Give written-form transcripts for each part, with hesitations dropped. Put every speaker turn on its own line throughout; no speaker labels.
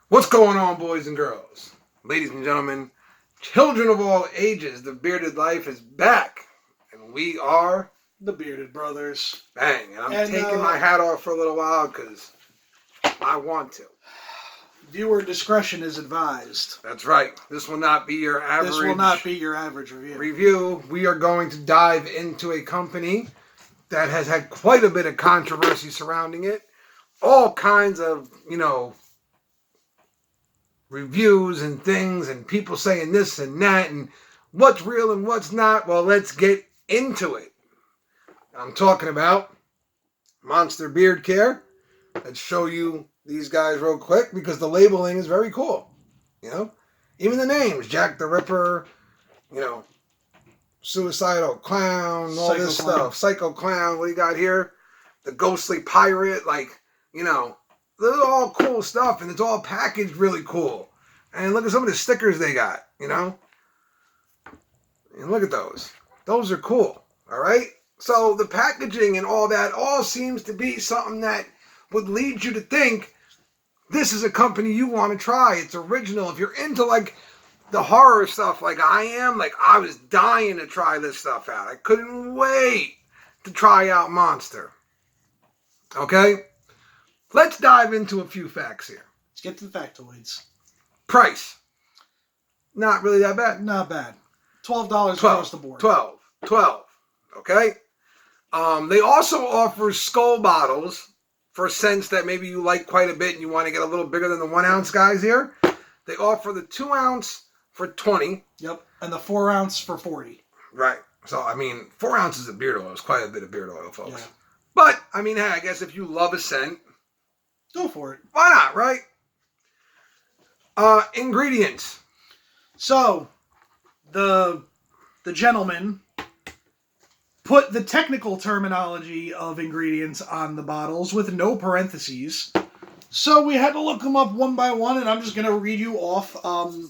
What's going on, boys and girls? Ladies and gentlemen, children of all ages, the Bearded Life is back. And we are
the Bearded Brothers.
Bang. And I'm taking my hat off for a little while because I want to.
Viewer discretion is advised.
That's right. This will not be your average.
This will not be your average review.
We are going to dive into a company that has had quite a bit of controversy surrounding it. All kinds of, reviews and things and people saying this and that and what's real and what's not. Well, let's get into it. I'm talking about Monster Beard Care. Let's show you these guys real quick because the labeling is very cool. Even the names, Jack the Ripper, Suicidal Clown, all this stuff. Psycho Clown, what do you got here? The Ghostly Pirate, they're all cool stuff, and it's all packaged really cool. And look at some of the stickers they got, And look at those. Those are cool, all right? So the packaging and all that all seems to be something that would lead you to think this is a company you want to try. It's original. If you're into, the horror stuff like I am, I was dying to try this stuff out. I couldn't wait to try out Monster. Okay? Let's dive into a few facts here.
Let's get to the factoids.
Price. Not really that bad.
Not bad. $12 across the board.
12. Okay? They also offer skull bottles for scents that maybe you like quite a bit and you want to get a little bigger than the 1 ounce guys here. They offer the 2 ounce for $20.
Yep. And the 4 ounce for $40.
Right. So, 4 ounces of beard oil is quite a bit of beard oil, folks.
Yeah.
But, hey, I guess if you love a scent,
go for it.
Why not, right? Ingredients.
So, the gentleman put the technical terminology of ingredients on the bottles with no parentheses. So we had to look them up one by one, and I'm just going to read you off, the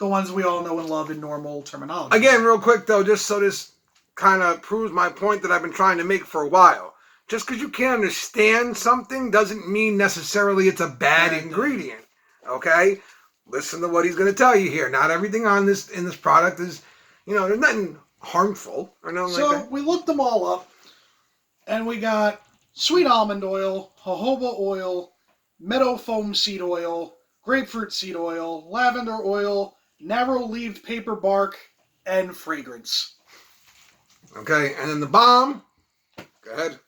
ones we all know and love in normal terminology.
Again, real quick, though, just so this kind of proves my point that I've been trying to make for a while. Just because you can't understand something doesn't mean necessarily it's a bad ingredient. Okay? Listen to what he's going to tell you here. Not everything in this product is, there's nothing harmful or nothing like that.
So we looked them all up, and we got sweet almond oil, jojoba oil, meadow foam seed oil, grapefruit seed oil, lavender oil, narrow-leaved paper bark, and fragrance.
Okay, and then the balm. Go ahead.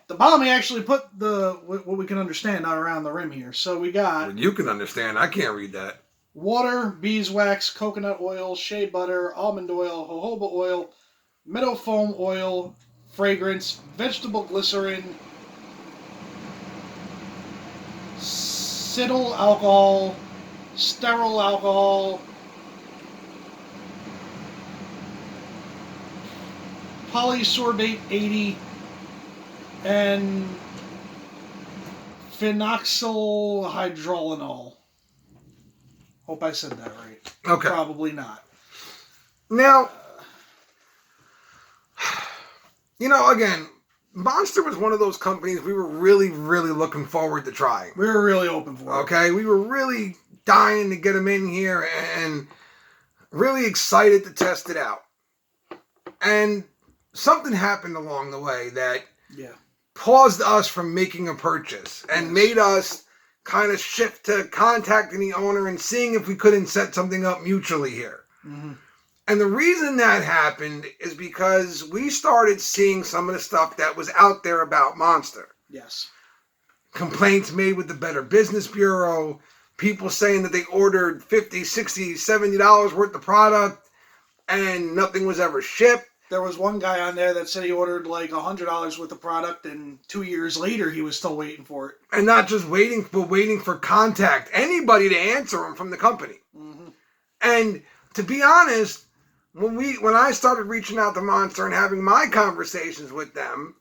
The balm, he actually put what we can understand not around the rim here. So we got...
Well, you can understand. I can't read that.
Water, beeswax, coconut oil, shea butter, almond oil, jojoba oil, meadow foam oil, fragrance, vegetable glycerin, cetyl alcohol, sterile alcohol, polysorbate 80, and phenoxyl hydrolenol. Hope I said that right.
Okay.
Probably not.
Now, again, Monster was one of those companies we were really, really looking forward to trying.
We were really open for it.
Okay? We were really dying to get them in here and really excited to test it out. And something happened along the way that paused us from making a purchase and made us kind of shift to contacting the owner and seeing if we couldn't set something up mutually here.
Mm-hmm.
And the reason that happened is because we started seeing some of the stuff that was out there about Monster.
Yes.
Complaints made with the Better Business Bureau, people saying that they ordered $50, $60, $70 worth of product and nothing was ever shipped.
There was one guy on there that said he ordered $100 worth of product, and 2 years later he was still waiting for it.
And not just waiting, but waiting for contact. Anybody to answer him from the company.
Mm-hmm.
And to be honest, when I started reaching out to Monster and having my conversations with them,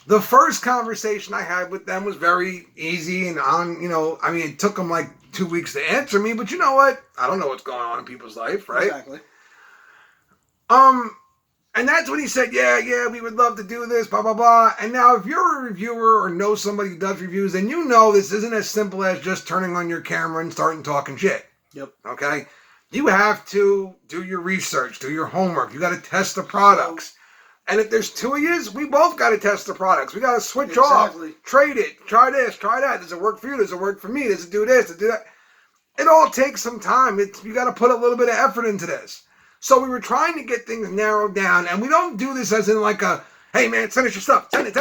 the first conversation I had with them was very easy and it took them 2 weeks to answer me, but you know what? I don't know what's going on in people's life, right?
Exactly.
And that's when he said, yeah, we would love to do this, blah, blah, blah. And now if you're a reviewer or know somebody who does reviews, then you know this isn't as simple as just turning on your camera and starting talking shit.
Yep.
Okay? You have to do your research, do your homework. You got to test the products. And if there's two of yous, we both got to test the products. We got to switch off, trade it, try this, try that. Does it work for you? Does it work for me? Does it do this? Does it do that? It all takes some time. You got to put a little bit of effort into this. So we were trying to get things narrowed down, and we don't do this as in like a, hey man, send us your stuff. Send it.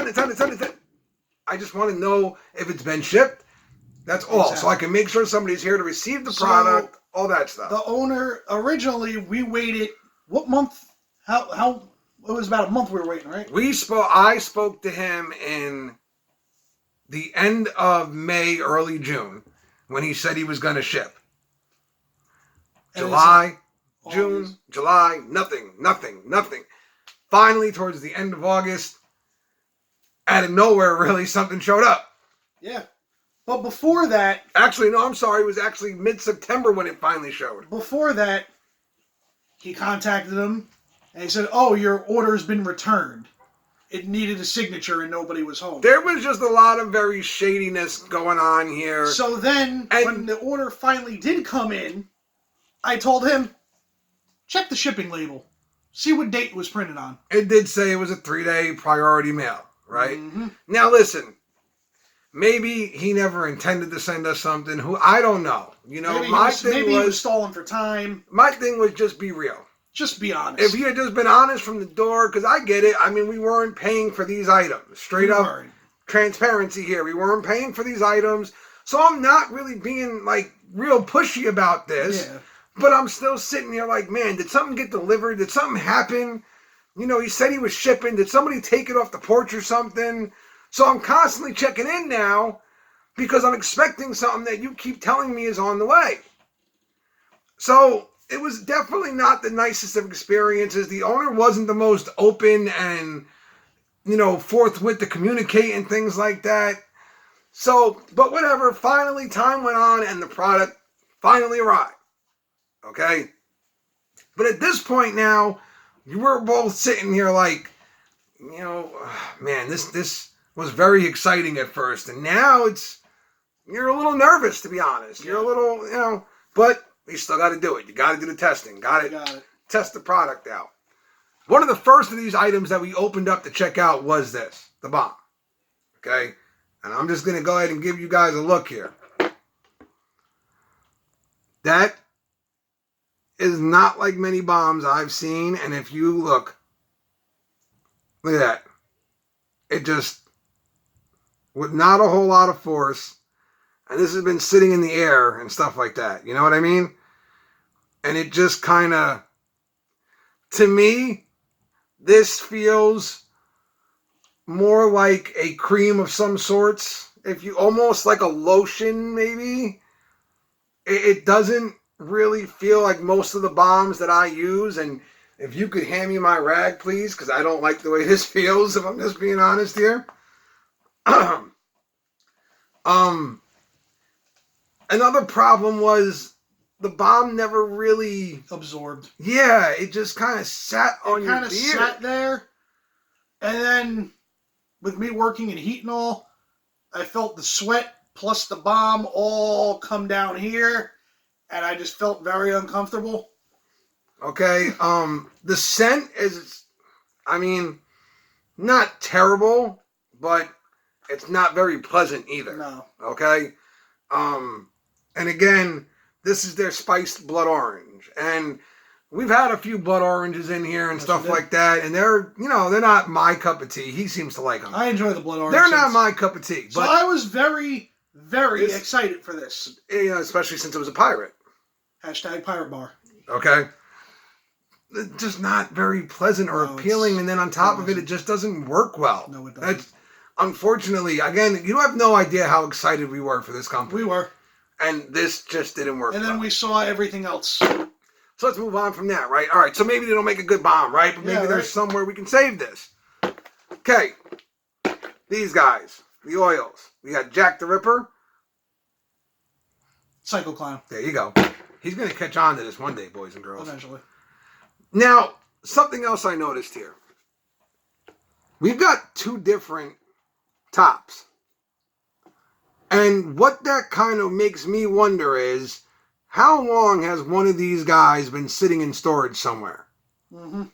I just want to know if it's been shipped. That's all. Exactly. So I can make sure somebody's here to receive the product, all that stuff.
The owner, originally, we waited, what month? How? It was about a month we were waiting, right?
I spoke to him in the end of May, early June, when he said he was going to ship. July, June, July, nothing. Finally, towards the end of August, out of nowhere, really, something showed up.
Yeah. But before that...
Actually, no, I'm sorry. It was actually mid-September when it finally showed.
Before that, he contacted him, and he said, oh, your order's been returned. It needed a signature, and nobody was home.
There was just a lot of very shadiness going on here.
So then, when the order finally did come in, I told him, check the shipping label. See what date it was printed on.
It did say it was a 3-day priority mail, right?
Mm-hmm.
Now listen, maybe he never intended to send us something. I don't know. You know,
maybe he was stalling for time.
My thing was just be real.
Just be honest.
If he had just been honest from the door, because I get it. I mean, we weren't paying for these items. Straight up transparency here. We weren't paying for these items. So I'm not really being like real pushy about this. Yeah. But I'm still sitting here like, man, did something get delivered? Did something happen? You know, he said he was shipping. Did somebody take it off the porch or something? So I'm constantly checking in now because I'm expecting something that you keep telling me is on the way. So it was definitely not the nicest of experiences. The owner wasn't the most open and, you know, forthwith to communicate and things like that. So, but whatever. Finally, time went on and the product finally arrived. Okay? But at this point now, you were both sitting here like, you know, man, this was very exciting at first. And now you're a little nervous, to be honest. You're a little, you know, but you still got to do it. You got to do the testing. Got to test the product out. One of the first of these items that we opened up to check out was this, the balm. Okay? And I'm just going to go ahead and give you guys a look here. That is not like many balms I've seen. And if you look at that. It just, with not a whole lot of force. And this has been sitting in the air and stuff like that. You know what I mean? And it just kind of, to me, this feels more like a cream of some sorts. If you, almost like a lotion, maybe. It doesn't really feel like most of the balms that I use. And if you could hand me my rag, please, because I don't like the way this feels, if I'm just being honest here. Another problem was the balm never really
absorbed.
Yeah, it just kind of sat on your beard. It kind of
sat there, and then with me working in heat and all, I felt the sweat plus the balm all come down here, and I just felt very uncomfortable.
Okay, the scent is, I mean, not terrible, but it's not very pleasant either.
No.
Okay? And again, this is their spiced blood orange. And we've had a few blood oranges in here and stuff like that, and they're not my cup of tea. He seems to like them.
I enjoy the blood orange.
They're not my cup of tea. But
so I was very, very excited for this.
You know, especially since it was a pirate.
# pirate bar.
Okay? It's just not very pleasant or appealing, and then on top of it, it just doesn't work well.
No, it doesn't.
Unfortunately, again, you have no idea how excited we were for this company.
We were.
And this just didn't work.
And then we saw everything else.
So let's move on from that, right? All right, so maybe they don't make a good balm, right? But maybe there's somewhere we can save this. Okay. These guys, the oils. We got Jack the Ripper.
Psycho Clown.
There you go. He's going to catch on to this one day, boys and girls.
Eventually.
Now, something else I noticed here. We've got two different tops. And what that kind of makes me wonder is, how long has one of these guys been sitting in storage somewhere?
Mm-hmm.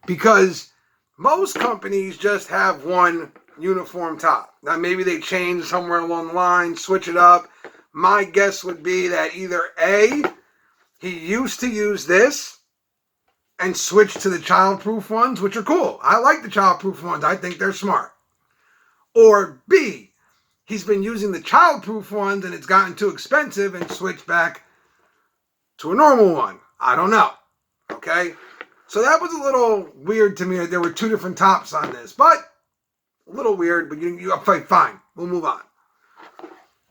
Because most companies just have one uniform top. Now, maybe they change somewhere along the line, switch it up. My guess would be that either A, he used to use this and switched to the childproof ones, which are cool. I like the childproof ones. I think they're smart. Or B, he's been using the childproof ones and it's gotten too expensive and switched back to a normal one. I don't know. Okay? So that was a little weird to me that there were two different tops on this. But a little weird, but you fine. We'll move on.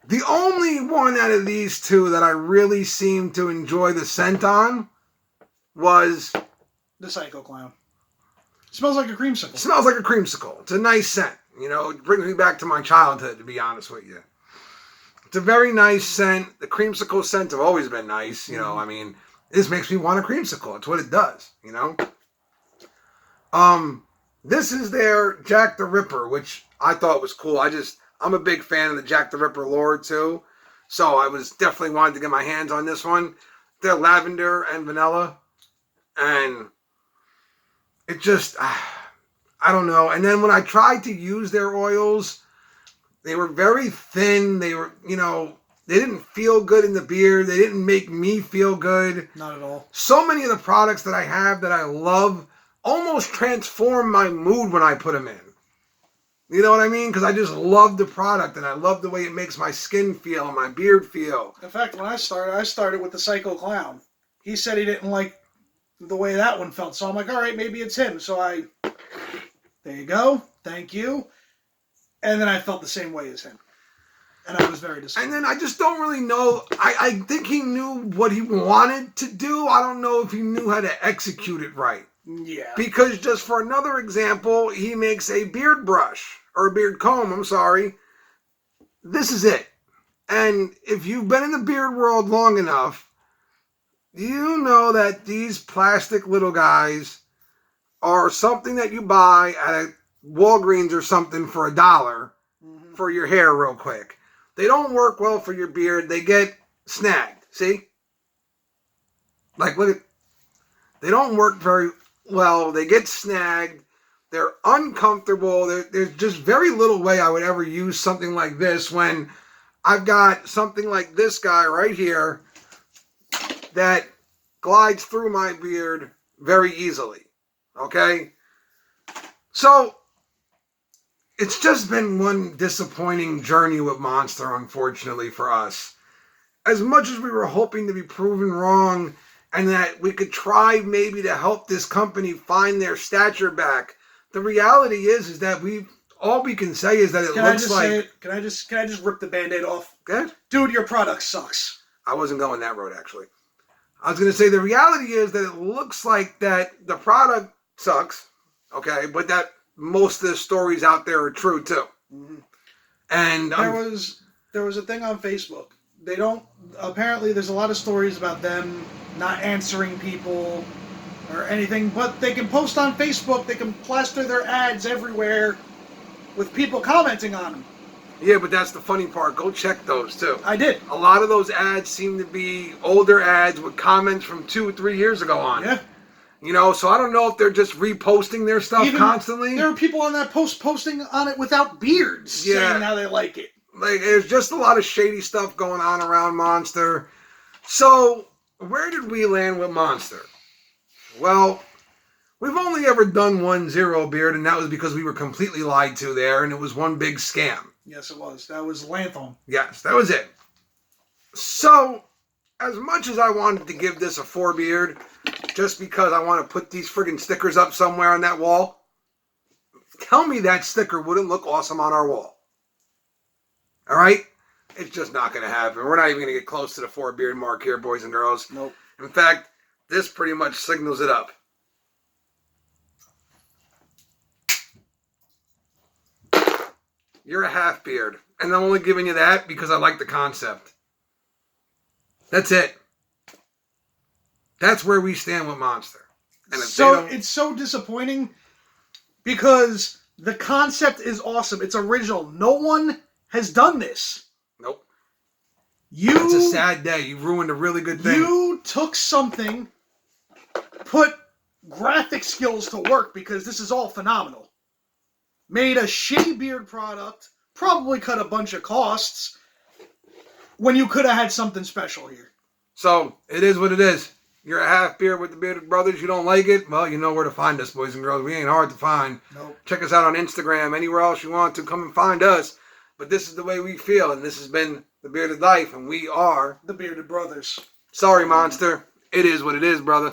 The only one out of these two that I really seemed to enjoy the scent on was
the Psycho Clown. Smells like a creamsicle.
Smells like a creamsicle. It's a nice scent. You know, it brings me back to my childhood, to be honest with you. It's a very nice scent. The creamsicle scents have always been nice. You know, I mean, this makes me want a creamsicle. It's what it does, you know. This is their Jack the Ripper, which I thought was cool. I'm a big fan of the Jack the Ripper lore, too. So I was definitely wanted to get my hands on this one. They're lavender and vanilla. And it just, I don't know. And then when I tried to use their oils, they were very thin. They were, you know, they didn't feel good in the beard. They didn't make me feel good.
Not at all.
So many of the products that I have that I love almost transform my mood when I put them in. You know what I mean? Because I just love the product and I love the way it makes my skin feel and my beard feel.
In fact, when I started with the Psycho Clown. He said he didn't like the way that one felt. So I'm like, all right, maybe it's him. So there you go. Thank you. And then I felt the same way as him. And I was very disappointed.
And then I just don't really know. I think he knew what he wanted to do. I don't know if he knew how to execute it right.
Yeah.
Because just for another example, he makes a beard brush, or a beard comb, I'm sorry. This is it. And if you've been in the beard world long enough, you know that these plastic little guys are something that you buy at a Walgreens or something for $1 for your hair real quick. They don't work well for your beard. They get snagged. See? Like, look at... They don't work very well. They get snagged. They're uncomfortable. There's just very little way I would ever use something like this when I've got something like this guy right here that glides through my beard very easily. Okay? So, it's just been one disappointing journey with Monster, unfortunately, for us. As much as we were hoping to be proven wrong and that we could try maybe to help this company find their stature back, the reality is that all we can say is that it looks like...
Can I just rip the Band-Aid off?
Good?
Dude, your product sucks.
I wasn't going that road, actually. I was going to say the reality is that it looks like that the product sucks, okay, but that most of the stories out there are true, too.
Mm-hmm.
And
there was a thing on Facebook. Apparently there's a lot of stories about them not answering people or anything, but they can post on Facebook, they can plaster their ads everywhere with people commenting on them.
Yeah, but that's the funny part. Go check those, too.
I did.
A lot of those ads seem to be older ads with comments from 2 or 3 years ago on it.
Yeah.
You know, so I don't know if they're just reposting their stuff constantly.
There are people on that post posting on it without beards saying how they like it.
Like, there's just a lot of shady stuff going on around Monster. So, where did we land with Monster? Well, we've only ever done one zero beard, and that was because we were completely lied to there, and it was one big scam.
Yes, it was. That was Lantham.
Yes, that was it. So, as much as I wanted to give this a 4 beard, just because I want to put these friggin' stickers up somewhere on that wall, tell me that sticker wouldn't look awesome on our wall. Alright? It's just not going to happen. We're not even going to get close to the 4 beard mark here, boys and girls.
Nope.
In fact, this pretty much signals it up. You're a half beard. And I'm only giving you that because I like the concept. That's it. That's where we stand with Monster. And if
so it's so disappointing because the concept is awesome. It's original. No one has done this.
nope.
You.
It's a sad day. You ruined a really good thing.
You took something, put graphic skills to work because this is all phenomenal. Made a shitty beard product, probably cut a bunch of costs when you could have had something special here.
So, it is what it is. You're a half beard with the Bearded Brothers. You don't like it? Well, you know where to find us, boys and girls. We ain't hard to find.
Nope.
Check us out on Instagram. Anywhere else you want to, come and find us. But this is the way we feel, and this has been The Bearded Life, and we are
The Bearded Brothers.
Sorry, Monster. It is what it is, brother.